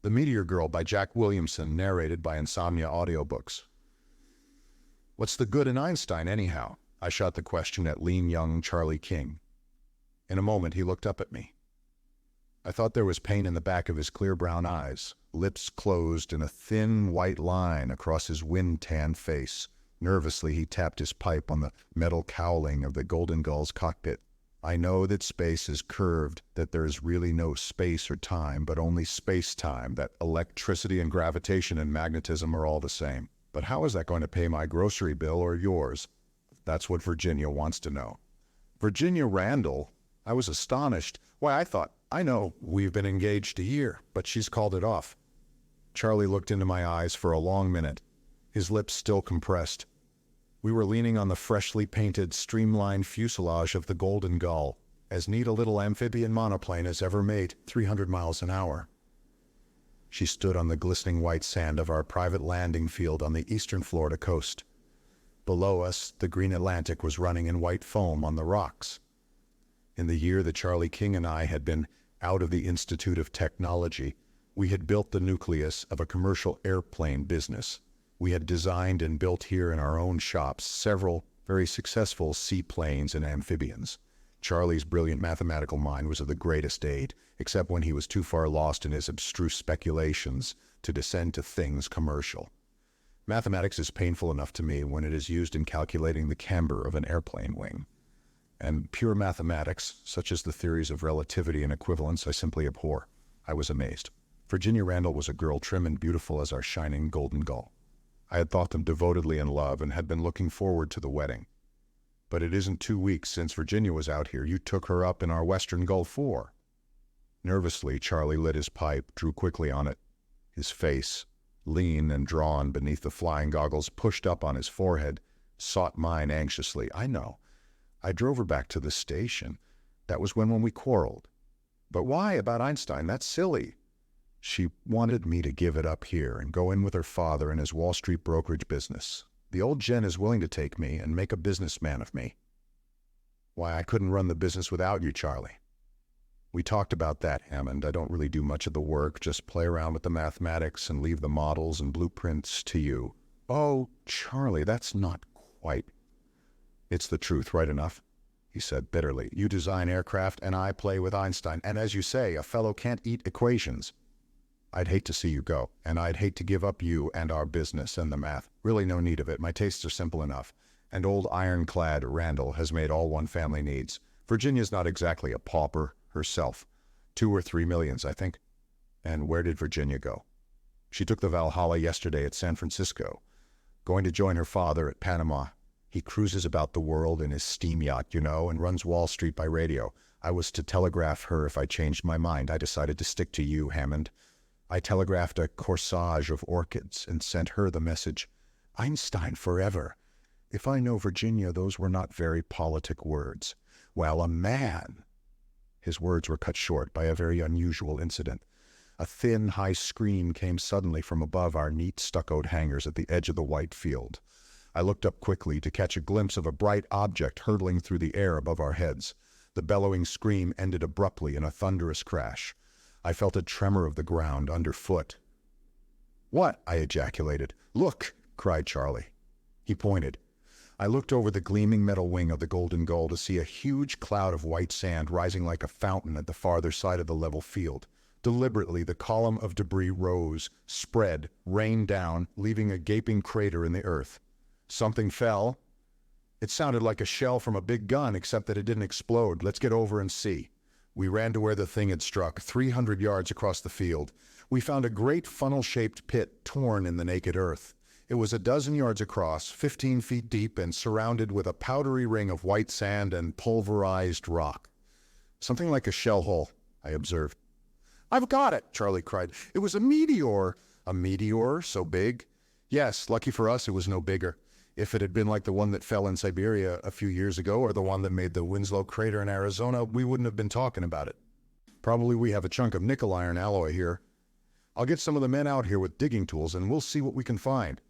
The Meteor Girl by Jack Williamson, narrated by Insomnia Audiobooks. What's the good in Einstein, anyhow? I shot the question at lean young Charlie King. In a moment, he looked up at me. I thought there was pain in the back of his clear brown eyes, lips closed in a thin white line across his wind-tanned face. Nervously, he tapped his pipe on the metal cowling of the Golden Gull's cockpit. I know that space is curved, that there is really no space or time, but only space-time, that electricity and gravitation and magnetism are all the same. But how is that going to pay my grocery bill or yours? That's what Virginia wants to know. Virginia Randall? I was astonished. Why, I know we've been engaged a year, but she's called it off. Charlie looked into my eyes for a long minute, his lips still compressed. We were leaning on the freshly painted, streamlined fuselage of the Golden Gull, as neat a little amphibian monoplane as ever made, 300 miles an hour. She stood on the glistening white sand of our private landing field on the eastern Florida coast. Below us, the green Atlantic was running in white foam on the rocks. In the year that Charlie King and I had been out of the Institute of Technology, we had built the nucleus of a commercial airplane business. We had designed and built here in our own shops several very successful seaplanes and amphibians. Charlie's brilliant mathematical mind was of the greatest aid, except when he was too far lost in his abstruse speculations to descend to things commercial. Mathematics is painful enough to me when it is used in calculating the camber of an airplane wing. And pure mathematics, such as the theories of relativity and equivalence, I simply abhor. I was amazed. Virginia Randall was a girl trim and beautiful as our shining Golden Gull. I had thought them devotedly in love and had been looking forward to the wedding. But it isn't 2 weeks since Virginia was out here. You took her up in our Western Gull 4. Nervously, Charlie lit his pipe, drew quickly on it. His face, lean and drawn beneath the flying goggles, pushed up on his forehead, sought mine anxiously. I know. I drove her back to the station. That was when we quarreled. But why about Einstein? That's silly. She wanted me to give it up here and go in with her father in his Wall Street brokerage business. The old gen is willing to take me and make a businessman of me. Why, I couldn't run the business without you, Charlie. We talked about that, Hammond. I don't really do much of the work, just play around with the mathematics and leave the models and blueprints to you. Oh, Charlie, that's not quite. It's the truth, right enough, he said bitterly. You design aircraft and I play with Einstein. And as you say, a fellow can't eat equations. I'd hate to see you go, and I'd hate to give up you and our business and the math. Really no need of it. My tastes are simple enough. And old ironclad Randall has made all one family needs. Virginia's not exactly a pauper herself. 2 or 3 millions, I think. And where did Virginia go? She took the Valhalla yesterday at San Francisco, going to join her father at Panama. He cruises about the world in his steam yacht, you know, and runs Wall Street by radio. I was to telegraph her if I changed my mind. I decided to stick to you, Hammond. I telegraphed a corsage of orchids and sent her the message, Einstein forever. If I know Virginia, those were not very politic words. Well, a man. His words were cut short by a very unusual incident. A thin, high scream came suddenly from above our neat stuccoed hangars at the edge of the white field. I looked up quickly to catch a glimpse of a bright object hurtling through the air above our heads. The bellowing scream ended abruptly in a thunderous crash. I felt a tremor of the ground underfoot. What? I ejaculated. Look! Cried Charlie. He pointed. I looked over the gleaming metal wing of the Golden Gull to see a huge cloud of white sand rising like a fountain at the farther side of the level field. Deliberately, the column of debris rose, spread, rained down, leaving a gaping crater in the earth. Something fell. It sounded like a shell from a big gun, except that it didn't explode. Let's get over and see. We ran to where the thing had struck, 300 yards across the field. We found a great funnel-shaped pit torn in the naked earth. It was a dozen yards across, 15 feet deep, and surrounded with a powdery ring of white sand and pulverized rock. Something like a shell hole, I observed. I've got it, Charlie cried. It was a meteor. A meteor? So big? Yes, lucky for us it was no bigger. If it had been like the one that fell in Siberia a few years ago or the one that made the Winslow crater in Arizona, we wouldn't have been talking about it. Probably we have a chunk of nickel iron alloy here. I'll get some of the men out here with digging tools and we'll see what we can find.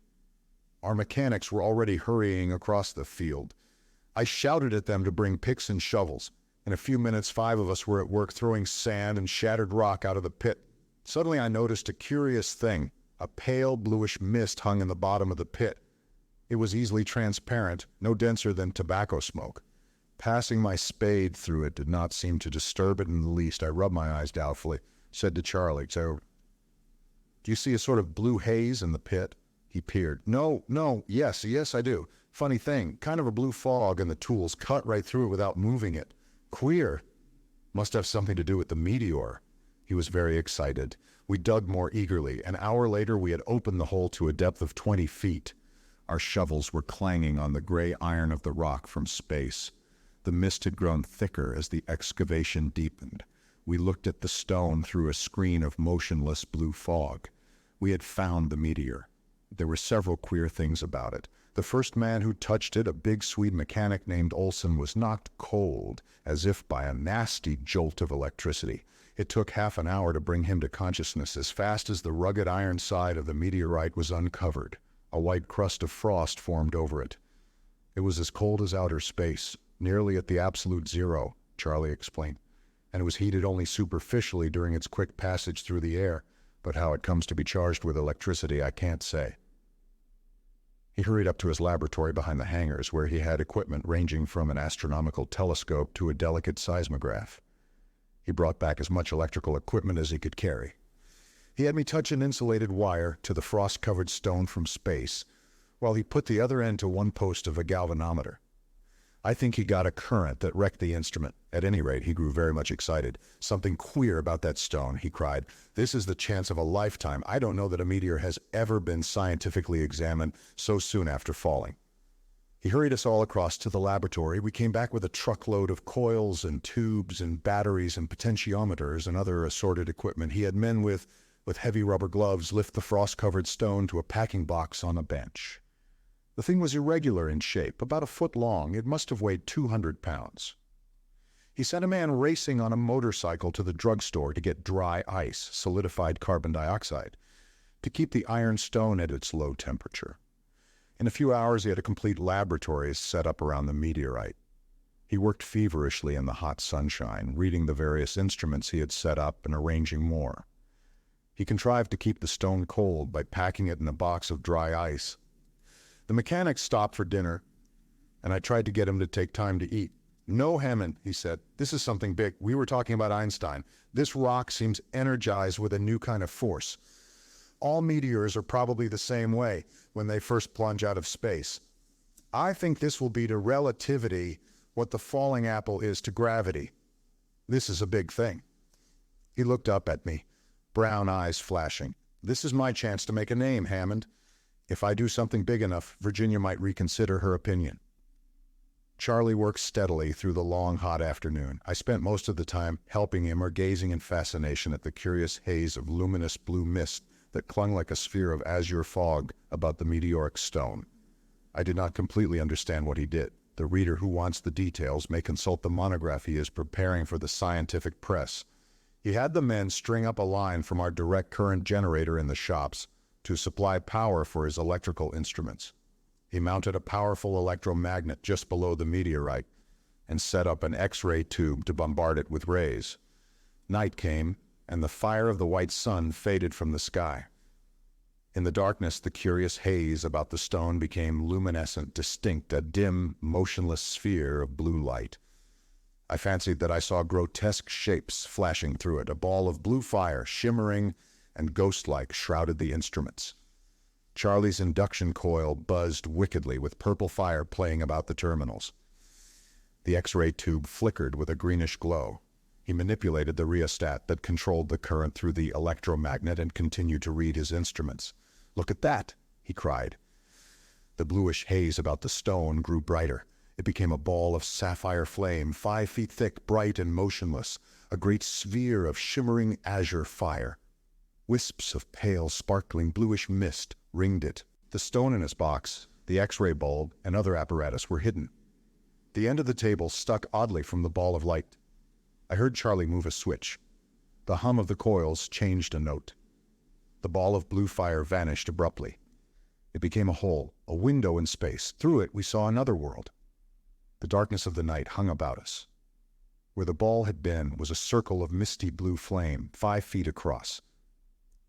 Our mechanics were already hurrying across the field. I shouted at them to bring picks and shovels. In a few minutes, 5 of us were at work throwing sand and shattered rock out of the pit. Suddenly I noticed a curious thing. A pale bluish mist hung in the bottom of the pit. It was easily transparent, no denser than tobacco smoke. Passing my spade through it did not seem to disturb it in the least. I rubbed my eyes doubtfully, said to Charlie, "So, do you see a sort of blue haze in the pit?" He peered. No, yes, I do. Funny thing, kind of a blue fog, and the tools cut right through it without moving it. Queer. Must have something to do with the meteor." He was very excited. We dug more eagerly. An hour later, we had opened the hole to a depth of 20 feet. Our shovels were clanging on the gray iron of the rock from space. The mist had grown thicker as the excavation deepened. We looked at the stone through a screen of motionless blue fog. We had found the meteor. There were several queer things about it. The first man who touched it, a big Swede mechanic named Olson, was knocked cold, as if by a nasty jolt of electricity. It took half an hour to bring him to consciousness as fast as the rugged iron side of the meteorite was uncovered. A white crust of frost formed over it. It was as cold as outer space, nearly at the absolute zero, Charlie explained, and it was heated only superficially during its quick passage through the air, but how it comes to be charged with electricity I can't say. He hurried up to his laboratory behind the hangars, where he had equipment ranging from an astronomical telescope to a delicate seismograph. He brought back as much electrical equipment as he could carry. He had me touch an insulated wire to the frost-covered stone from space, while he put the other end to one post of a galvanometer. I think he got a current that wrecked the instrument. At any rate, he grew very much excited. "Something queer about that stone," he cried. "This is the chance of a lifetime. I don't know that a meteor has ever been scientifically examined so soon after falling." He hurried us all across to the laboratory. We came back with a truckload of coils and tubes and batteries and potentiometers and other assorted equipment. He had men with heavy rubber gloves lift the frost-covered stone to a packing box on a bench. The thing was irregular in shape, about a foot long. It must have weighed 200 pounds. He sent a man racing on a motorcycle to the drugstore to get dry ice, solidified carbon dioxide, to keep the iron stone at its low temperature. In a few hours, he had a complete laboratory set up around the meteorite. He worked feverishly in the hot sunshine, reading the various instruments he had set up and arranging more. He contrived to keep the stone cold by packing it in a box of dry ice. The mechanic stopped for dinner, and I tried to get him to take time to eat. "No, Hammond," he said, "this is something big. We were talking about Einstein. This rock seems energized with a new kind of force. All meteors are probably the same way when they first plunge out of space. I think this will be to relativity what the falling apple is to gravity. This is a big thing." He looked up at me, brown eyes flashing. "This is my chance to make a name, Hammond. If I do something big enough, Virginia might reconsider her opinion." Charlie worked steadily through the long, hot afternoon. I spent most of the time helping him or gazing in fascination at the curious haze of luminous blue mist that clung like a sphere of azure fog about the meteoric stone. I did not completely understand what he did. The reader who wants the details may consult the monograph he is preparing for the scientific press. He had the men string up a line from our direct current generator in the shops to supply power for his electrical instruments. He mounted a powerful electromagnet just below the meteorite and set up an X-ray tube to bombard it with rays. Night came, and the fire of the white sun faded from the sky. In the darkness, the curious haze about the stone became luminescent, distinct, a dim, motionless sphere of blue light. I fancied that I saw grotesque shapes flashing through it. A ball of blue fire, shimmering and ghost-like, shrouded the instruments. Charlie's induction coil buzzed wickedly, with purple fire playing about the terminals. The X-ray tube flickered with a greenish glow. He manipulated the rheostat that controlled the current through the electromagnet and continued to read his instruments. "Look at that!" he cried. The bluish haze about the stone grew brighter. It became a ball of sapphire flame, 5 feet thick, bright and motionless, a great sphere of shimmering azure fire. Wisps of pale, sparkling, bluish mist ringed it. The stone in its box, the X-ray bulb, and other apparatus were hidden. The end of the table stuck oddly from the ball of light. I heard Charlie move a switch. The hum of the coils changed a note. The ball of blue fire vanished abruptly. It became a hole, a window in space. Through it we saw another world. The darkness of the night hung about us. Where the ball had been was a circle of misty blue flame, 5 feet across.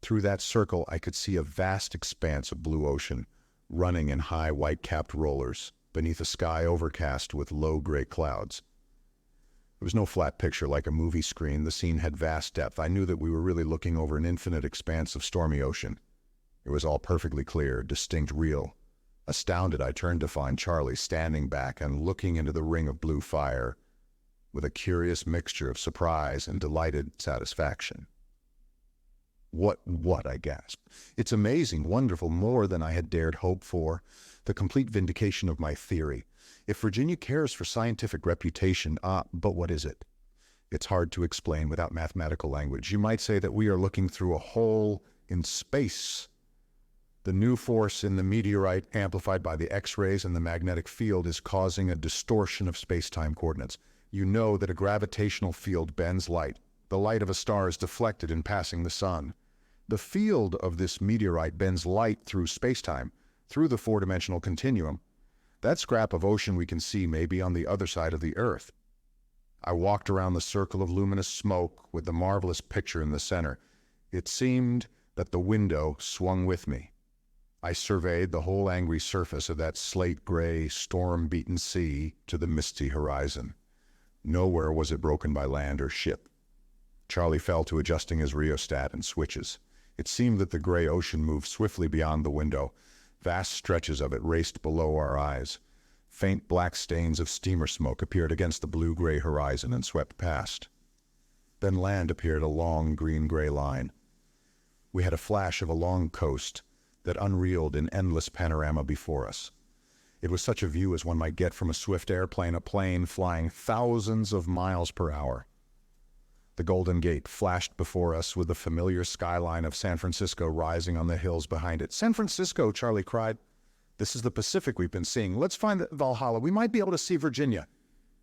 Through that circle, I could see a vast expanse of blue ocean, running in high white-capped rollers, beneath a sky overcast with low gray clouds. It was no flat picture like a movie screen. The scene had vast depth. I knew that we were really looking over an infinite expanse of stormy ocean. It was all perfectly clear, distinct, real. Astounded, I turned to find Charlie standing back and looking into the ring of blue fire with a curious mixture of surprise and delighted satisfaction. What, I gasped. It's amazing, wonderful, more than I had dared hope for. The complete vindication of my theory. If Virginia cares for scientific reputation, but what is it? It's hard to explain without mathematical language. You might say that we are looking through a hole in space. The new force in the meteorite, amplified by the X-rays and the magnetic field, is causing a distortion of space-time coordinates. You know that a gravitational field bends light. The light of a star is deflected in passing the sun. The field of this meteorite bends light through space-time, through the four-dimensional continuum. That scrap of ocean we can see may be on the other side of the Earth. I walked around the circle of luminous smoke with the marvelous picture in the center. It seemed that the window swung with me. I surveyed the whole angry surface of that slate-gray, storm-beaten sea to the misty horizon. Nowhere was it broken by land or ship. Charlie fell to adjusting his rheostat and switches. It seemed that the gray ocean moved swiftly beyond the window. Vast stretches of it raced below our eyes. Faint black stains of steamer smoke appeared against the blue-gray horizon and swept past. Then land appeared, a long green-gray line. We had a flash of a long coast that unreeled in endless panorama before us. It was such a view as one might get from a swift airplane, a plane flying thousands of miles per hour. The Golden Gate flashed before us with the familiar skyline of San Francisco rising on the hills behind it. "San Francisco," Charlie cried. "This is the Pacific we've been seeing. Let's find the Valhalla. We might be able to see Virginia."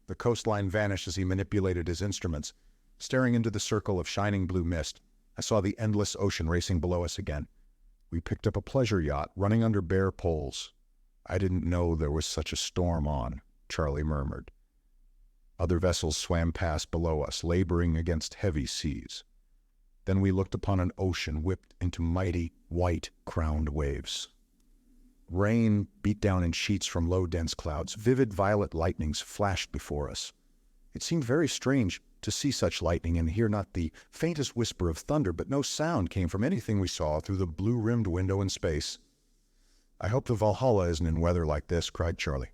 The coastline vanished as he manipulated his instruments. Staring into the circle of shining blue mist, I saw the endless ocean racing below us again. We picked up a pleasure yacht running under bare poles. "I didn't know there was such a storm on," Charlie murmured. Other vessels swam past below us, laboring against heavy seas. Then we looked upon an ocean whipped into mighty, white-crowned waves. Rain beat down in sheets from low, dense clouds. Vivid violet lightnings flashed before us. It seemed very strange to see such lightning and hear not the faintest whisper of thunder, but no sound came from anything we saw through the blue-rimmed window in space. "I hope the Valhalla isn't in weather like this," cried Charlie.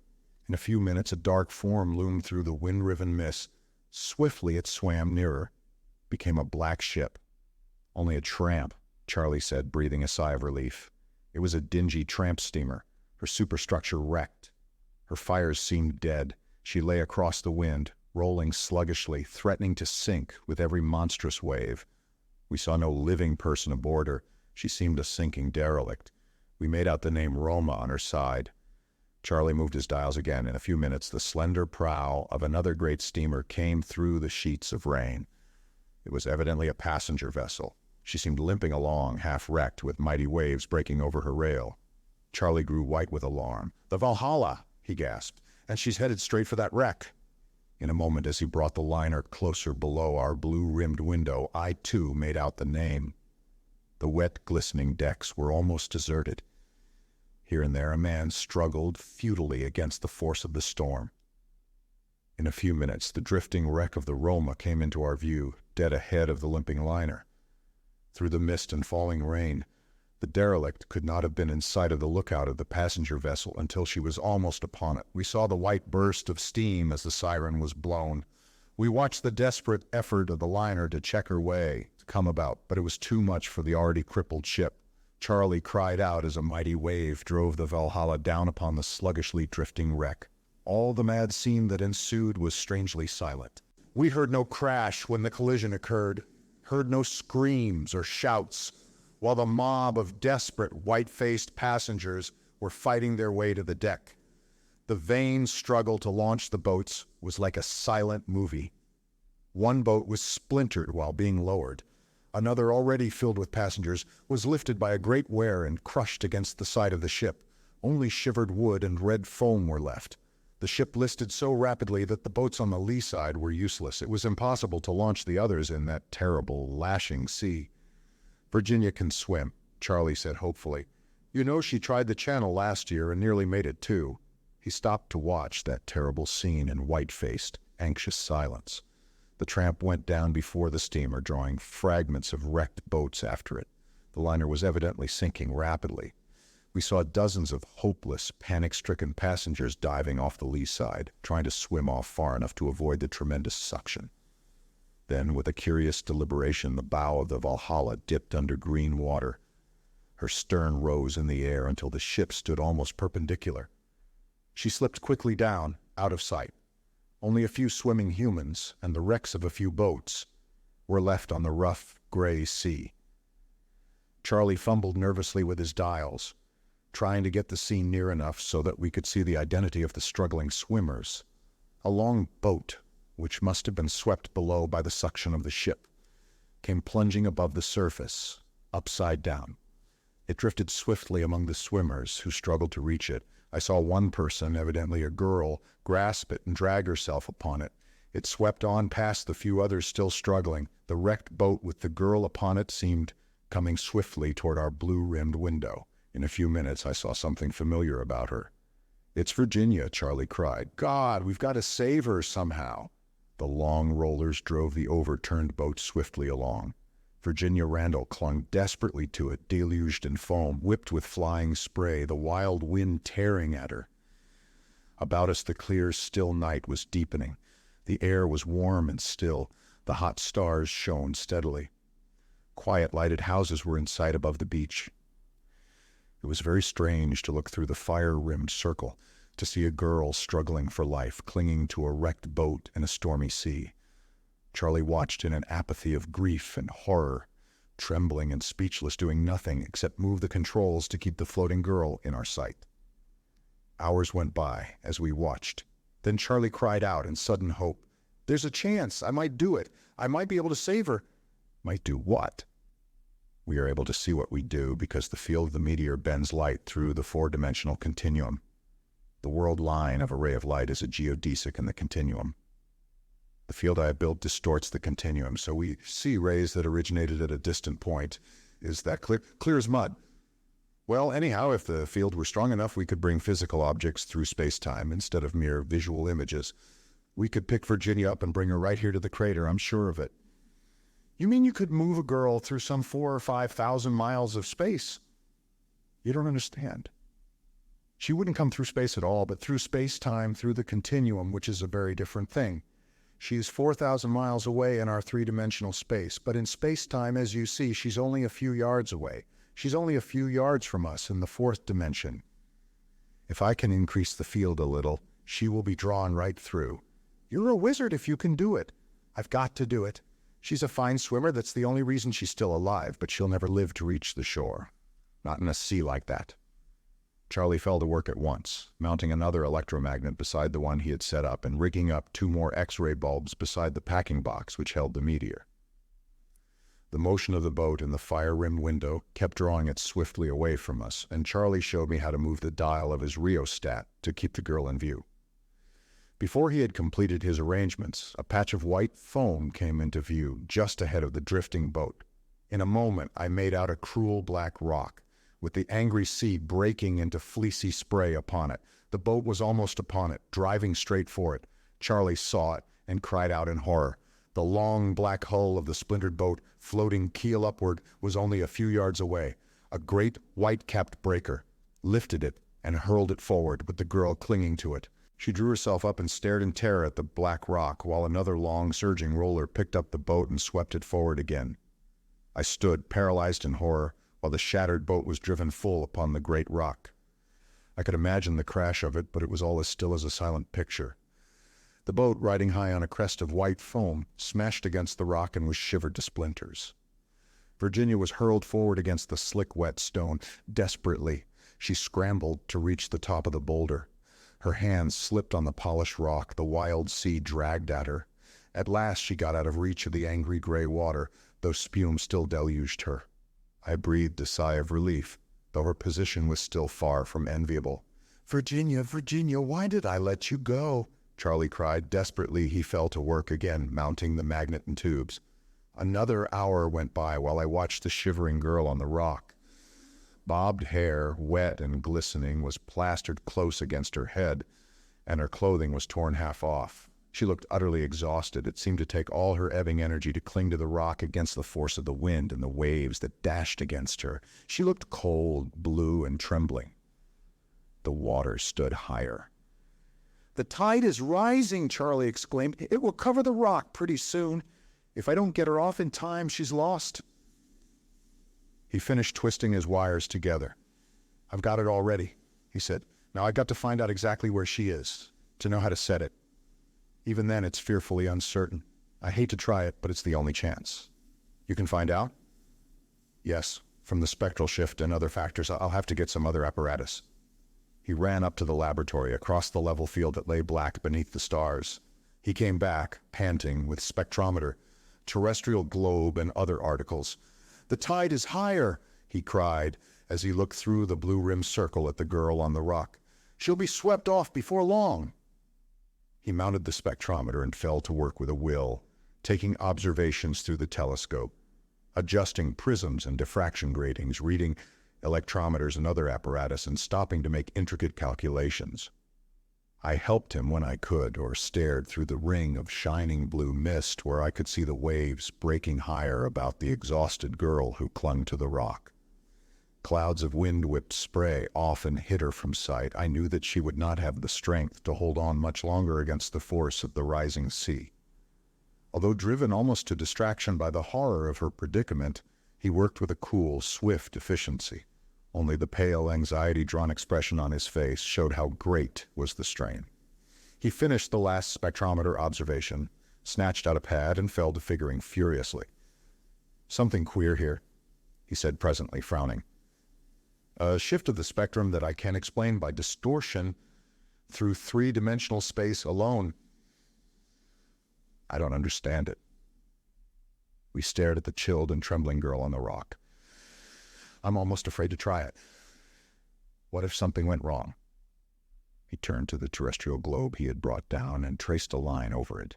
In a few minutes, a dark form loomed through the wind-riven mist. Swiftly it swam nearer, became a black ship. "Only a tramp," Charlie said, breathing a sigh of relief. It was a dingy tramp steamer, her superstructure wrecked. Her fires seemed dead. She lay across the wind, rolling sluggishly, threatening to sink with every monstrous wave. We saw no living person aboard her. She seemed a sinking derelict. We made out the name Roma on her side. Charlie moved his dials again. In a few minutes, the slender prow of another great steamer came through the sheets of rain. It was evidently a passenger vessel. She seemed limping along, half-wrecked, with mighty waves breaking over her rail. Charlie grew white with alarm. "The Valhalla!" he gasped. "And she's headed straight for that wreck." In a moment, as he brought the liner closer below our blue-rimmed window, I, too, made out the name. The wet, glistening decks were almost deserted. Here and there, a man struggled futilely against the force of the storm. In a few minutes, the drifting wreck of the Roma came into our view, dead ahead of the limping liner. Through the mist and falling rain, the derelict could not have been in sight of the lookout of the passenger vessel until she was almost upon it. We saw the white burst of steam as the siren was blown. We watched the desperate effort of the liner to check her way, to come about, but it was too much for the already crippled ship. Charlie cried out as a mighty wave drove the Valhalla down upon the sluggishly drifting wreck. All the mad scene that ensued was strangely silent. We heard no crash when the collision occurred, heard no screams or shouts, while the mob of desperate, white-faced passengers were fighting their way to the deck. The vain struggle to launch the boats was like a silent movie. One boat was splintered while being lowered. Another, already filled with passengers, was lifted by a great wear and crushed against the side of the ship. Only shivered wood and red foam were left. The ship listed so rapidly that the boats on the lee side were useless. It was impossible to launch the others in that terrible, lashing sea. "Virginia can swim," Charlie said hopefully. "You know she tried the channel last year and nearly made it too." He stopped to watch that terrible scene in white-faced, anxious silence. The tramp went down before the steamer, drawing fragments of wrecked boats after it. The liner was evidently sinking rapidly. We saw dozens of hopeless, panic-stricken passengers diving off the lee side, trying to swim off far enough to avoid the tremendous suction. Then, with a curious deliberation, the bow of the Valhalla dipped under green water. Her stern rose in the air until the ship stood almost perpendicular. She slipped quickly down, out of sight. Only a few swimming humans and the wrecks of a few boats were left on the rough, gray sea. Charlie fumbled nervously with his dials, trying to get the scene near enough so that we could see the identity of the struggling swimmers. A long boat, which must have been swept below by the suction of the ship, came plunging above the surface, upside down. It drifted swiftly among the swimmers, who struggled to reach it. I saw one person, evidently a girl, grasp it and drag herself upon it. It swept on past the few others still struggling. The wrecked boat with the girl upon it seemed coming swiftly toward our blue-rimmed window. In a few minutes, I saw something familiar about her. "It's Virginia," Charlie cried. "God, we've got to save her somehow." The long rollers drove the overturned boat swiftly along. Virginia Randall clung desperately to it, deluged in foam, whipped with flying spray, the wild wind tearing at her. About us the clear, still night was deepening. The air was warm and still. The hot stars shone steadily. Quiet lighted houses were in sight above the beach. It was very strange to look through the fire-rimmed circle, to see a girl struggling for life, clinging to a wrecked boat in a stormy sea. Charlie watched in an apathy of grief and horror, trembling and speechless, doing nothing except move the controls to keep the floating girl in our sight. Hours went by as we watched. Then Charlie cried out in sudden hope, "There's a chance! I might do it! I might be able to save her!" "Might do what?" We are able to see what we do because the field of the meteor bends light through the four-dimensional continuum. The world line of a ray of light is a geodesic in the continuum. The field I have built distorts the continuum, so we see rays that originated at a distant point. Is that clear? Clear as mud. Well, anyhow, if the field were strong enough, we could bring physical objects through space-time instead of mere visual images. We could pick Virginia up and bring her right here to the crater, I'm sure of it. You mean you could move a girl through some 4,000 or 5,000 miles of space? You don't understand. She wouldn't come through space at all, but through space-time, through the continuum, which is a very different thing. She is 4,000 miles away in our three-dimensional space, but in space-time, as you see, she's only a few yards away. She's only a few yards from us in the fourth dimension. If I can increase the field a little, she will be drawn right through. You're a wizard if you can do it. I've got to do it. She's a fine swimmer. That's the only reason she's still alive, but she'll never live to reach the shore. Not in a sea like that. Charlie fell to work at once, mounting another electromagnet beside the one he had set up and rigging up 2 more X-ray bulbs beside the packing box which held the meteor. The motion of the boat in the fire-rimmed window kept drawing it swiftly away from us, and Charlie showed me how to move the dial of his rheostat to keep the girl in view. Before he had completed his arrangements, a patch of white foam came into view just ahead of the drifting boat. In a moment, I made out a cruel black rock, with the angry sea breaking into fleecy spray upon it. The boat was almost upon it, driving straight for it. Charlie saw it and cried out in horror. The long black hull of the splintered boat, floating keel upward, was only a few yards away. A great white-capped breaker lifted it and hurled it forward, with the girl clinging to it. She drew herself up and stared in terror at the black rock, while another long, surging roller picked up the boat and swept it forward again. I stood, paralyzed in horror, while the shattered boat was driven full upon the great rock. I could imagine the crash of it, but it was all as still as a silent picture. The boat, riding high on a crest of white foam, smashed against the rock and was shivered to splinters. Virginia was hurled forward against the slick, wet stone. Desperately, she scrambled to reach the top of the boulder. Her hands slipped on the polished rock. The wild sea dragged at her. At last she got out of reach of the angry gray water, though spume still deluged her. I breathed a sigh of relief, though her position was still far from enviable. "Virginia, Virginia, why did I let you go?" Charlie cried. Desperately, he fell to work again, mounting the magnet and tubes. Another hour went by while I watched the shivering girl on the rock. Bobbed hair, wet and glistening, was plastered close against her head, and her clothing was torn half off. She looked utterly exhausted. It seemed to take all her ebbing energy to cling to the rock against the force of the wind and the waves that dashed against her. She looked cold, blue, and trembling. The water stood higher. "The tide is rising," Charlie exclaimed. "It will cover the rock pretty soon. If I don't get her off in time, she's lost." He finished twisting his wires together. "I've got it all ready," he said. "Now I've got to find out exactly where she is, to know how to set it. Even then, it's fearfully uncertain. I hate to try it, but it's the only chance." "You can find out?" "Yes, from the spectral shift and other factors. I'll have to get some other apparatus." He ran up to the laboratory, across the level field that lay black beneath the stars. He came back, panting, with spectrometer, terrestrial globe, and other articles. "The tide is higher," he cried, as he looked through the blue-rimmed circle at the girl on the rock. "She'll be swept off before long." He mounted the spectrometer and fell to work with a will, taking observations through the telescope, adjusting prisms and diffraction gratings, reading electrometers and other apparatus, and stopping to make intricate calculations. I helped him when I could, or stared through the ring of shining blue mist where I could see the waves breaking higher about the exhausted girl who clung to the rock. Clouds of wind-whipped spray often hid her from sight. I knew that she would not have the strength to hold on much longer against the force of the rising sea. Although driven almost to distraction by the horror of her predicament, he worked with a cool, swift efficiency. Only the pale, anxiety-drawn expression on his face showed how great was the strain. He finished the last spectrometer observation, snatched out a pad, and fell to figuring furiously. "Something queer here," he said presently, frowning. "A shift of the spectrum that I can explain by distortion through three-dimensional space alone. I don't understand it." We stared at the chilled and trembling girl on the rock. "I'm almost afraid to try it. What if something went wrong?" He turned to the terrestrial globe he had brought down and traced a line over it.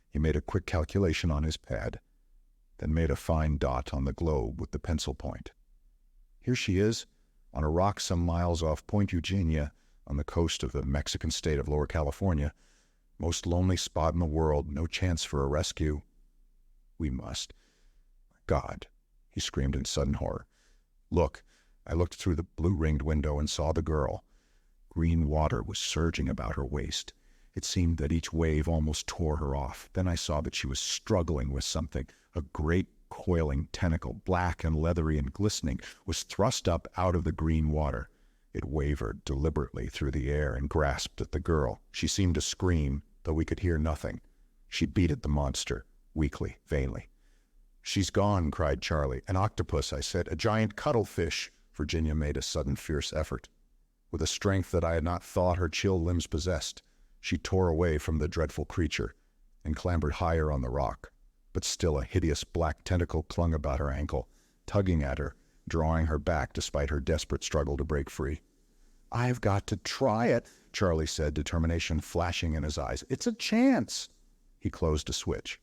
He made a quick calculation on his pad, then made a fine dot on the globe with the pencil point. "Here she is, on a rock some miles off Point Eugenia, on the coast of the Mexican state of Lower California. Most lonely spot in the world, no chance for a rescue. We must—" "God!" he screamed in sudden horror. "Look!" I looked through the blue-ringed window and saw the girl. Green water was surging about her waist. It seemed that each wave almost tore her off. Then I saw that she was struggling with something. A great coiling tentacle, black and leathery and glistening, was thrust up out of the green water. It wavered deliberately through the air and grasped at the girl. She seemed to scream, though we could hear nothing. She beat at the monster, weakly, vainly. "She's gone," cried Charlie. "An octopus," I said. "A giant cuttlefish." Virginia made a sudden fierce effort. With a strength that I had not thought her chill limbs possessed, she tore away from the dreadful creature and clambered higher on the rock. But still a hideous black tentacle clung about her ankle, tugging at her, drawing her back despite her desperate struggle to break free. "I've got to try it," Charlie said, determination flashing in his eyes. "It's a chance." He closed a switch.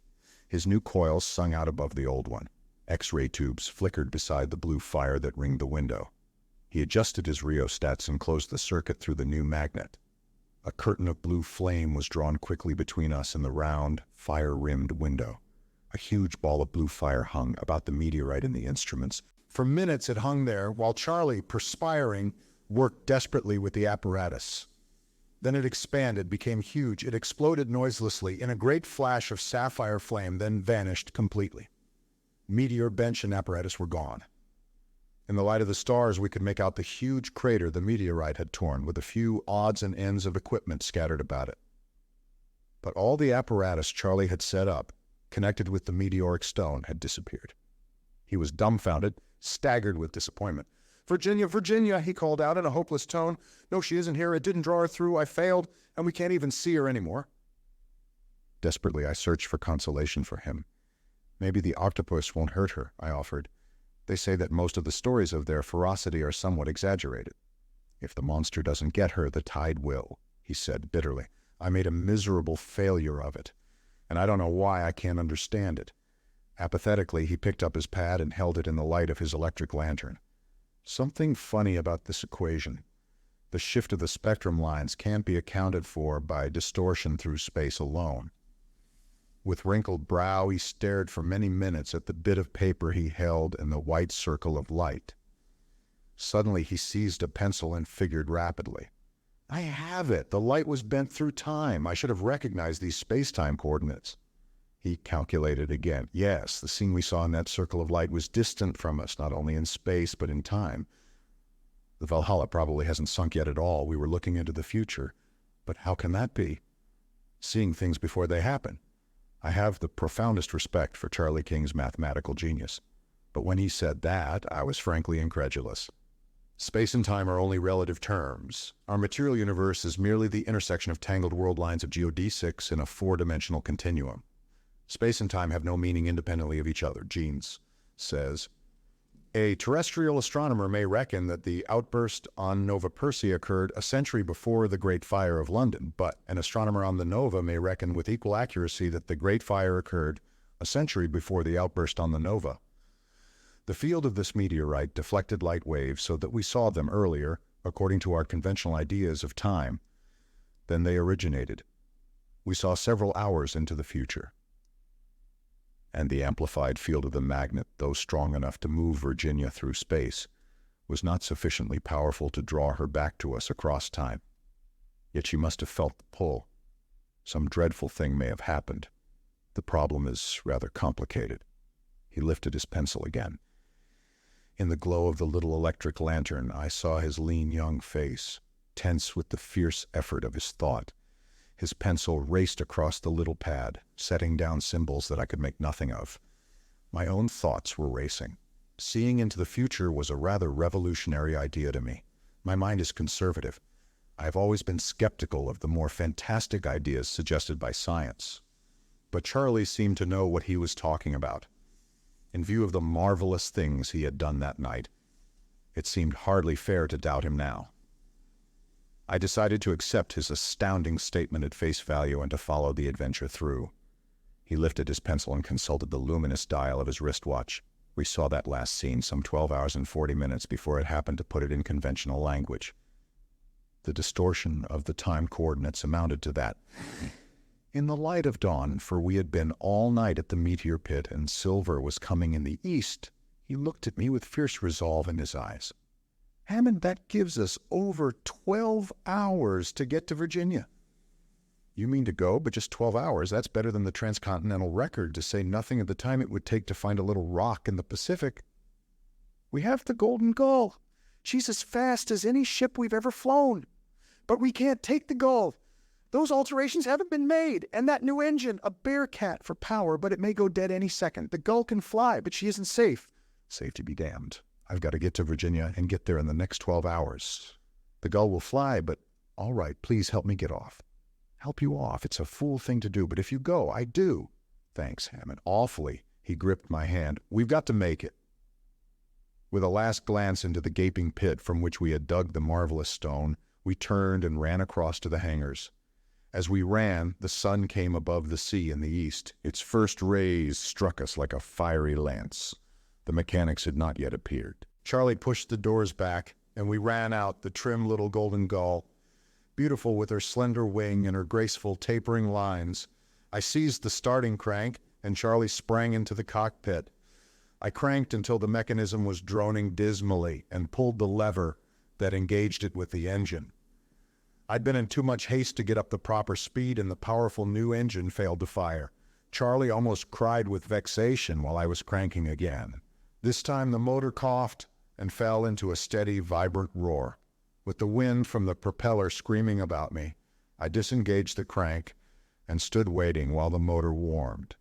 His new coils sung out above the old one. X-ray tubes flickered beside the blue fire that ringed the window. He adjusted his rheostats and closed the circuit through the new magnet. A curtain of blue flame was drawn quickly between us and the round, fire-rimmed window. A huge ball of blue fire hung about the meteorite and the instruments. For minutes it hung there, while Charlie, perspiring, worked desperately with the apparatus. Then it expanded, became huge. It exploded noiselessly in a great flash of sapphire flame, then vanished completely. Meteor bench and apparatus were gone. In the light of the stars, we could make out the huge crater the meteorite had torn, with a few odds and ends of equipment scattered about it. But all the apparatus Charlie had set up, connected with the meteoric stone, had disappeared. He was dumbfounded, staggered with disappointment. "Virginia, Virginia," he called out in a hopeless tone. "No, she isn't here. It didn't draw her through. I failed, and we can't even see her anymore." Desperately, I searched for consolation for him. "Maybe the octopus won't hurt her," I offered. "They say that most of the stories of their ferocity are somewhat exaggerated." "If the monster doesn't get her, the tide will," he said bitterly. "I made a miserable failure of it, and I don't know why I can't understand it. Apathetically, he picked up his pad and held it in the light of his electric lantern. Something funny about this equation. The shift of the spectrum lines can't be accounted for by distortion through space alone. With wrinkled brow, he stared for many minutes at the bit of paper he held in the white circle of light. Suddenly, he seized a pencil and figured rapidly. I have it! The light was bent through time. I should have recognized these space-time coordinates. He calculated again. Yes, the scene we saw in that circle of light was distant from us, not only in space, but in time. The Valhalla probably hasn't sunk yet at all. We were looking into the future. But how can that be? Seeing things before they happen. I have the profoundest respect for Charlie King's mathematical genius. But when he said that, I was frankly incredulous. Space and time are only relative terms. Our material universe is merely the intersection of tangled world lines of geodesics in a four-dimensional continuum. Space and time have no meaning independently of each other, Jeans says. A terrestrial astronomer may reckon that the outburst on Nova Persei occurred a century before the Great Fire of London, but an astronomer on the Nova may reckon with equal accuracy that the Great Fire occurred a century before the outburst on the Nova. The field of this meteorite deflected light waves so that we saw them earlier, according to our conventional ideas of time. Then they originated. We saw several hours into the future. And the amplified field of the magnet, though strong enough to move Virginia through space, was not sufficiently powerful to draw her back to us across time. Yet she must have felt the pull. Some dreadful thing may have happened. The problem is rather complicated. He lifted his pencil again. In the glow of the little electric lantern, I saw his lean young face, tense with the fierce effort of his thought. His pencil raced across the little pad, setting down symbols that I could make nothing of. My own thoughts were racing. Seeing into the future was a rather revolutionary idea to me. My mind is conservative. I have always been skeptical of the more fantastic ideas suggested by science. But Charlie seemed to know what he was talking about. In view of the marvelous things he had done that night, it seemed hardly fair to doubt him now. I decided to accept his astounding statement at face value and to follow the adventure through. He lifted his pencil and consulted the luminous dial of his wristwatch. We saw that last scene some 12 hours and 40 minutes before it happened to put it in conventional language. The distortion of the time coordinates amounted to that. In the light of dawn, for we had been all night at the meteor pit and silver was coming in the east, he looked at me with fierce resolve in his eyes. Hammond, that gives us over 12 hours to get to Virginia. You mean to go, but just 12 hours? That's better than the transcontinental record, to say nothing of the time it would take to find a little rock in the Pacific. We have the Golden Gull. She's as fast as any ship we've ever flown. But we can't take the Gull. Those alterations haven't been made. And that new engine, a Bearcat for power, but it may go dead any second. The Gull can fly, but she isn't safe. Safe to be damned. I've got to get to Virginia and get there in the next 12 hours. The Gull will fly, but all right, please help me get off. Help you off. It's a fool thing to do, but if you go, I do. Thanks, Hammond. Awfully. He gripped my hand. We've got to make it. With a last glance into the gaping pit from which we had dug the marvelous stone, we turned and ran across to the hangars. As we ran, the sun came above the sea in the east. Its first rays struck us like a fiery lance. The mechanics had not yet appeared. Charlie pushed the doors back, and we ran out, the trim little Golden Gull, beautiful with her slender wing and her graceful tapering lines. I seized the starting crank, and Charlie sprang into the cockpit. I cranked until the mechanism was droning dismally and pulled the lever that engaged it with the engine. I'd been in too much haste to get up the proper speed, and the powerful new engine failed to fire. Charlie almost cried with vexation while I was cranking again. This time the motor coughed and fell into a steady, vibrant roar. With the wind from the propeller screaming about me, I disengaged the crank and stood waiting while the motor warmed.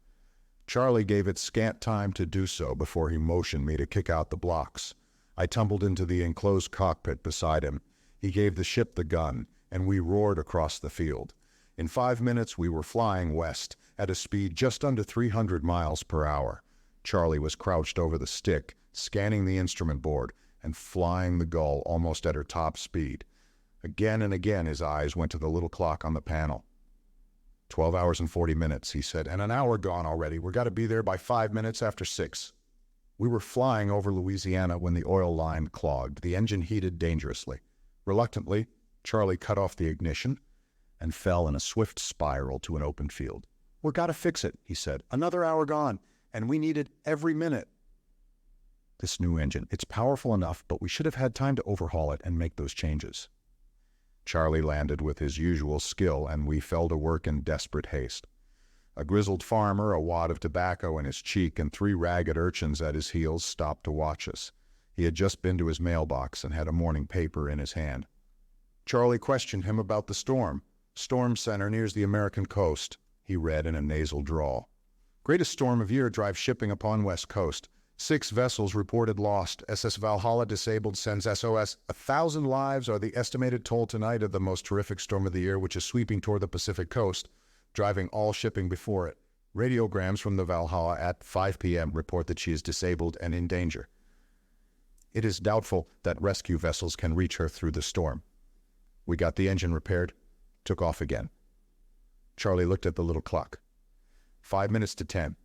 Charlie gave it scant time to do so before he motioned me to kick out the blocks. I tumbled into the enclosed cockpit beside him. He gave the ship the gun, and we roared across the field. In 5 minutes, we were flying west at a speed just under 300 miles per hour. Charlie was crouched over the stick, scanning the instrument board and flying the Gull almost at her top speed. Again and again his eyes went to the little clock on the panel. "12 hours and 40 minutes, he said, "and an hour gone already. We've got to be there by 5 minutes after 6. We were flying over Louisiana when the oil line clogged. The engine heated dangerously. Reluctantly, Charlie cut off the ignition and fell in a swift spiral to an open field. "We've got to fix it," he said. "Another hour gone, and we need it every minute. This new engine, it's powerful enough, but we should have had time to overhaul it and make those changes." Charlie landed with his usual skill, and we fell to work in desperate haste. A grizzled farmer, a wad of tobacco in his cheek, and 3 ragged urchins at his heels stopped to watch us. He had just been to his mailbox and had a morning paper in his hand. Charlie questioned him about the storm. "Storm center nears the American coast," he read in a nasal drawl. "Greatest storm of year drives shipping upon west coast. 6 vessels reported lost. SS Valhalla disabled, sends SOS. 1,000 lives are the estimated toll tonight of the most terrific storm of the year, which is sweeping toward the Pacific coast, driving all shipping before it. Radiograms from the Valhalla at 5 p.m. report that she is disabled and in danger. It is doubtful that rescue vessels can reach her through the storm. We got the engine repaired, took off again." Charlie looked at the little clock. 5 minutes to 10.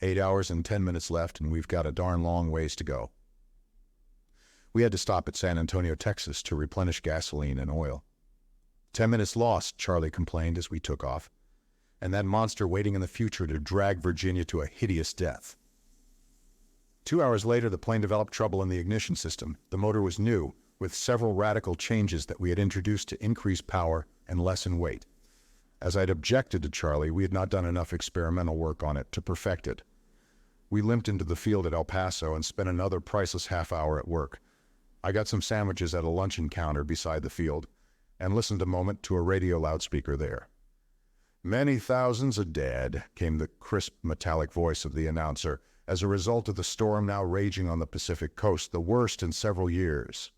8 hours and 10 minutes left, and we've got a darn long ways to go. We had to stop at San Antonio, Texas, to replenish gasoline and oil. 10 minutes lost, Charlie complained as we took off, and that monster waiting in the future to drag Virginia to a hideous death. 2 hours later, the plane developed trouble in the ignition system. The motor was new, with several radical changes that we had introduced to increase power and lessen weight. As I'd objected to Charlie, we had not done enough experimental work on it to perfect it. We limped into the field at El Paso and spent another priceless half hour at work. I got some sandwiches at a luncheon counter beside the field and listened a moment to a radio loudspeaker there. "Many thousands are dead," came the crisp, metallic voice of the announcer, "as a result of the storm now raging on the Pacific coast, the worst in several years.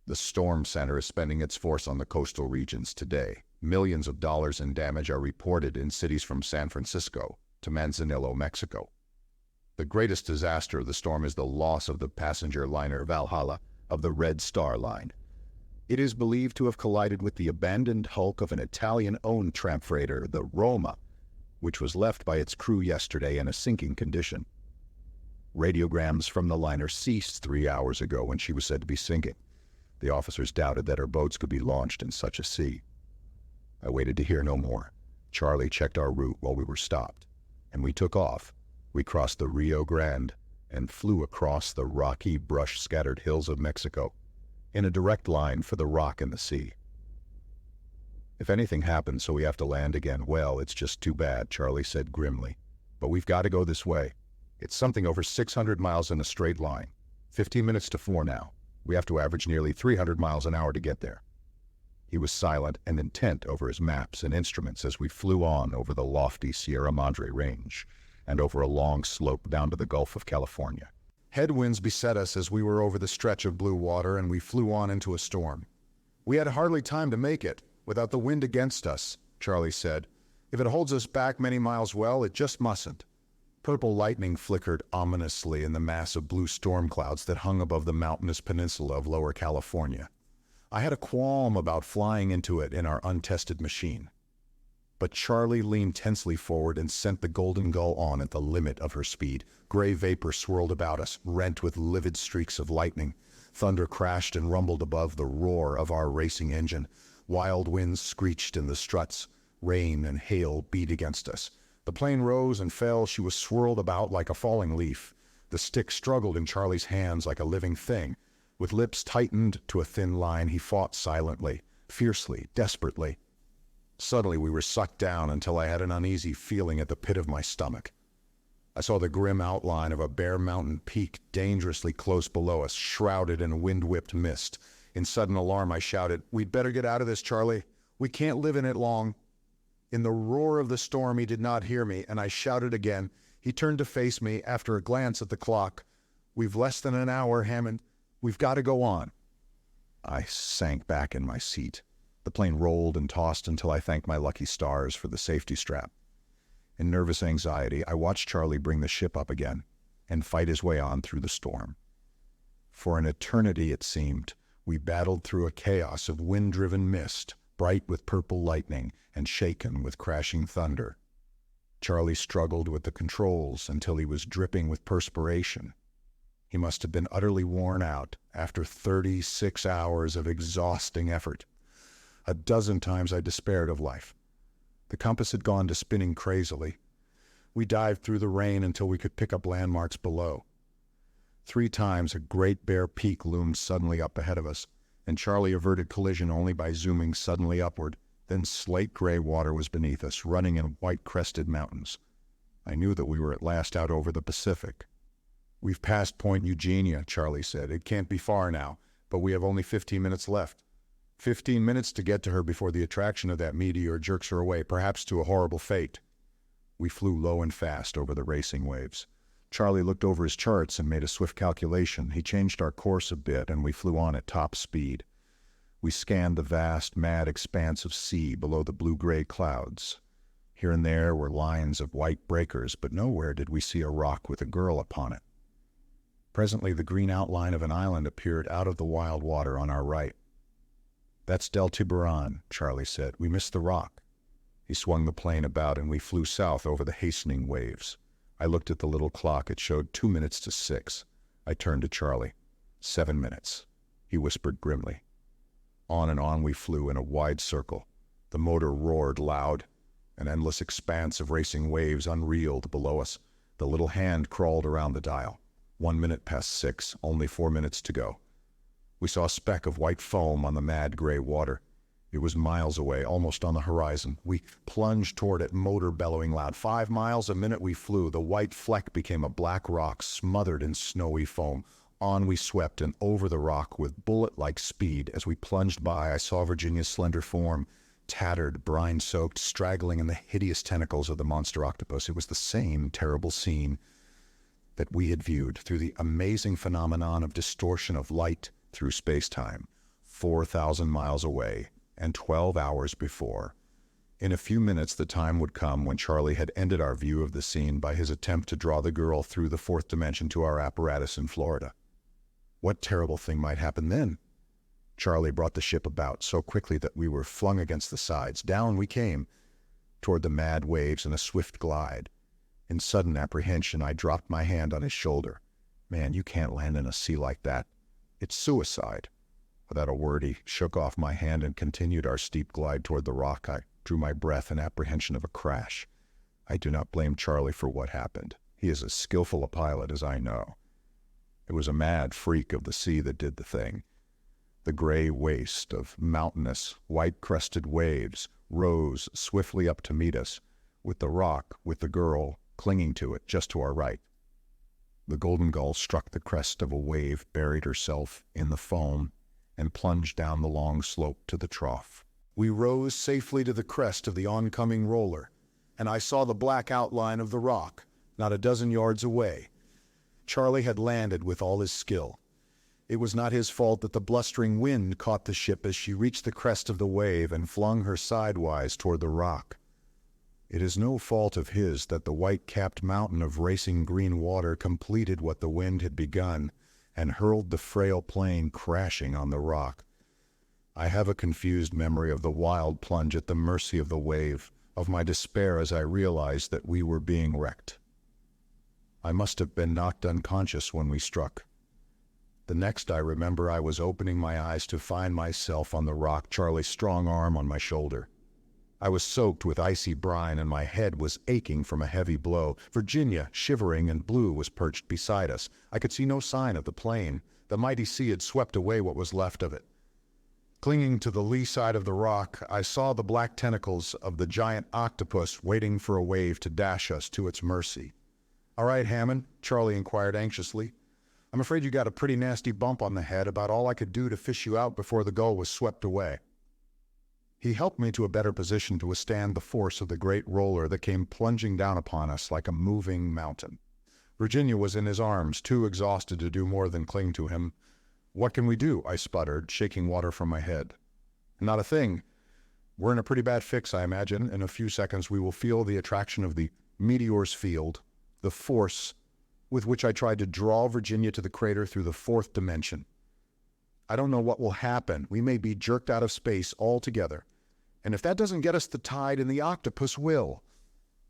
The storm center is spending its force on the coastal regions today. Millions of dollars in damage are reported in cities from San Francisco to Manzanillo, Mexico. The greatest disaster of the storm is the loss of the passenger liner Valhalla of the Red Star Line. It is believed to have collided with the abandoned hulk of an Italian-owned tramp freighter, the Roma, which was left by its crew yesterday in a sinking condition. Radiograms from the liner ceased 3 hours ago when she was said to be sinking. The officers doubted that her boats could be launched in such a sea." I waited to hear no more. Charlie checked our route while we were stopped, and we took off. We crossed the Rio Grande and flew across the rocky, brush-scattered hills of Mexico in a direct line for the rock in the sea. "If anything happens so we have to land again, well, it's just too bad," Charlie said grimly. "But we've got to go this way. It's something over 600 miles in a straight line. 15 minutes to 4 now. We have to average nearly 300 miles an hour to get there." He was silent and intent over his maps and instruments as we flew on over the lofty Sierra Madre Range and over a long slope down to the Gulf of California. Headwinds beset us as we were over the stretch of blue water, and we flew on into a storm. "We had hardly time to make it without the wind against us," Charlie said. "If it holds us back many miles, well, it just mustn't." Purple lightning flickered ominously in the mass of blue storm clouds that hung above the mountainous peninsula of Lower California. I had a qualm about flying into it in our untested machine. But Charlie leaned tensely forward and sent the Golden Gull on at the limit of her speed. Gray vapor swirled about us, rent with livid streaks of lightning. Thunder crashed and rumbled above the roar of our racing engine. Wild winds screeched in the struts. Rain and hail beat against us. The plane rose and fell. She was swirled about like a falling leaf. The stick struggled in Charlie's hands like a living thing. With lips tightened to a thin line, he fought silently, fiercely, desperately. Suddenly we were sucked down until I had an uneasy feeling at the pit of my stomach. I saw the grim outline of a bare mountain peak dangerously close below us, shrouded in wind-whipped mist. In sudden alarm I shouted, "We'd better get out of this, Charlie. We can't live in it long." In the roar of the storm he did not hear me, and I shouted again. He turned to face me after a glance at the clock. "We've less than an hour, Hammond. We've got to go on." I sank back in my seat. The plane rolled and tossed until I thanked my lucky stars for the safety strap. In nervous anxiety, I watched Charlie bring the ship up again and fight his way on through the storm. For an eternity, it seemed, we battled through a chaos of wind-driven mist, bright with purple lightning and shaken with crashing thunder. Charlie struggled with the controls until he was dripping with perspiration. He must have been utterly worn out after 36 hours of exhausting effort. A dozen times I despaired of life. The compass had gone to spinning crazily. We dived through the rain until we could pick up landmarks below. 3 times a great bare peak loomed suddenly up ahead of us, and Charlie averted collision only by zooming suddenly upward. Then slate-gray water was beneath us, running in white-crested mountains. I knew that we were at last out over the Pacific. "We've passed Point Eugenia," Charlie said. "It can't be far now, but we have only 15 minutes left. 15 minutes to get to her before the attraction of that meteor jerks her away, perhaps to a horrible fate." We flew low and fast over the racing waves. Charlie looked over his charts and made a swift calculation. He changed our course a bit, and we flew on at top speed. We scanned the vast, mad expanse of sea below the blue-gray clouds. Here and there were lines of white breakers, but nowhere did we see a rock with a girl upon it. Presently, the green outline of an island appeared out of the wild water on our right. "That's Del Tiburon," Charlie said. "We missed the rock." He swung the plane about, and we flew south over the hastening waves. I looked at the little clock. It showed 2 minutes to 6. I turned to Charlie. 7 minutes, he whispered grimly. On and on we flew in a wide circle. The motor roared loud. An endless expanse of racing waves unreeled below us. The little hand crawled around the dial. 1 minute past 6, only 4 minutes to go. We saw a speck of white foam on the mad gray water. It was miles away, almost on the horizon. We plunged toward it, motor bellowing loud. 5 miles a minute we flew. The white fleck became a black rock smothered in snowy foam. On we swept and over the rock with bullet-like speed. As we plunged by, I saw Virginia's slender form, tattered, brine-soaked, straggling in the hideous tentacles of the monster octopus. It was the same terrible scene that we had viewed through the amazing phenomenon of distortion of light through space-time, 4,000 miles away, and 12 hours before. In a few minutes the time would come when Charlie had ended our view of the scene by his attempt to draw the girl through the 4th dimension to our apparatus in Florida. What terrible thing might happen then? Charlie brought the ship about so quickly that we were flung against the sides. Down we came, toward the mad waves in a swift glide. In sudden apprehension, I dropped my hand on his shoulder. "Man, you can't land in a sea like that. It's suicide." Without a word, he shook off my hand and continued our steep glide toward the rock. I drew my breath in apprehension of a crash. I do not blame Charlie for what happened. He is as skillful a pilot as I know. It was a mad freak of the sea that did the thing. The gray waste of mountainous, white-crested waves rose swiftly up to meet us, with the rock, with the girl, clinging to it just to our right. The Golden Gull struck the crest of a wave, buried herself in the foam, and plunged down the long slope to the trough. We rose safely to the crest of the oncoming roller, and I saw the black outline of the rock, not a dozen yards away. Charlie had landed with all his skill. It was not his fault that the blustering wind caught the ship as she reached the crest of the wave and flung her sidewise toward the rock. It is no fault of his that the white-capped mountain of racing green water completed what the wind had begun and hurled the frail plane crashing on the rock. I have a confused memory of the wild plunge at the mercy of the wave, of my despair as I realized that we were being wrecked. I must have been knocked unconscious when we struck. The next I remember, I was opening my eyes to find myself on the rock, Charlie's strong arm on my shoulder. I was soaked with icy brine, and my head was aching from a heavy blow. Virginia, shivering and blue, was perched beside us. I could see no sign of the plane. The mighty sea had swept away what was left of it. Clinging to the lee side of the rock, I saw the black tentacles of the giant octopus waiting for a wave to dash us to its mercy. "All right, Hammond?" Charlie inquired anxiously. "I'm afraid you got a pretty nasty bump on the head, about all I could do to fish you out before the gull was swept away." He helped me to a better position to withstand the force of the great roller that came plunging down upon us like a moving mountain. Virginia was in his arms, too exhausted to do more than cling to him. "What can we do?" I sputtered, shaking water from my head. "Not a thing. We're in a pretty bad fix, I imagine. In a few seconds we will feel the attraction of the meteor's field, the force with which I tried to draw Virginia to the crater through the 4th dimension. I don't know what will happen. We may be jerked out of space altogether. And if that doesn't get us the tide, and the octopus will."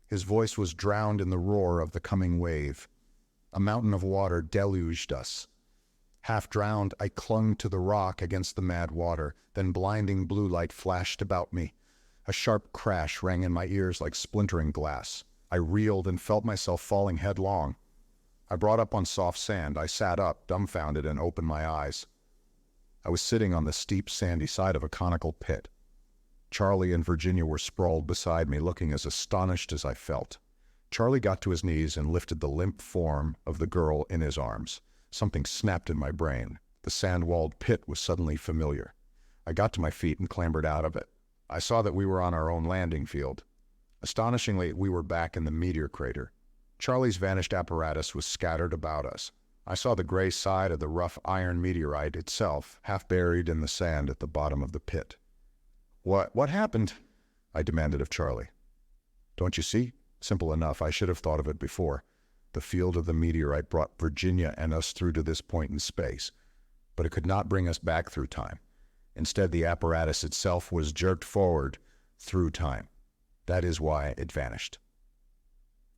His voice was drowned in the roar of the coming wave. A mountain of water deluged us. Half drowned, I clung to the rock against the mad water. Then blinding blue light flashed about me. A sharp crash rang in my ears like splintering glass. I reeled and felt myself falling headlong. I brought up on soft sand. I sat up, dumbfounded, and opened my eyes. I was sitting on the steep, sandy side of a conical pit. Charlie and Virginia were sprawled beside me, looking as astonished as I felt. Charlie got to his knees and lifted the limp form of the girl in his arms. Something snapped in my brain. The sand-walled pit was suddenly familiar. I got to my feet and clambered out of it. I saw that we were on our own landing field. Astonishingly, we were back in the meteor crater. Charlie's vanished apparatus was scattered about us. I saw the gray side of the rough iron meteorite itself, half buried in the sand at the bottom of the pit. What happened?" I demanded of Charlie. "Don't you see? Simple enough. I should have thought of it before. The field of the meteorite brought Virginia and us through to this point in space, but it could not bring us back through time. Instead, the apparatus itself was jerked forward through time. That is why it vanished.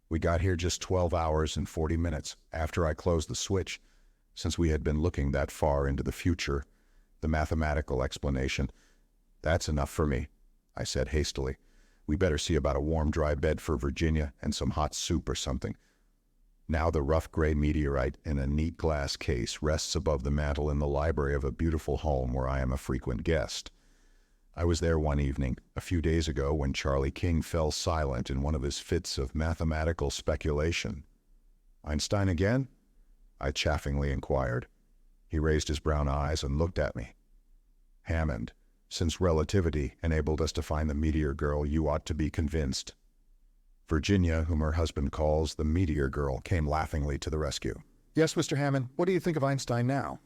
We got here just 12 hours and 40 minutes after I closed the switch. Since we had been looking that far into the future, the mathematical explanation—" "That's enough for me," I said hastily. "We better see about a warm, dry bed for Virginia and some hot soup or something." Now the rough gray meteorite in a neat glass case rests above the mantel in the library of a beautiful home where I am a frequent guest. I was there one evening, a few days ago, when Charlie King fell silent in one of his fits of mathematical speculation. "Einstein again?" I chaffingly inquired. He raised his brown eyes and looked at me. "Hammond, since relativity enabled us to find the Meteor Girl, you ought to be convinced." Virginia, whom her husband calls the Meteor Girl, came laughingly to the rescue. "Yes, Mr. Hammond, what do you think of Einstein now?"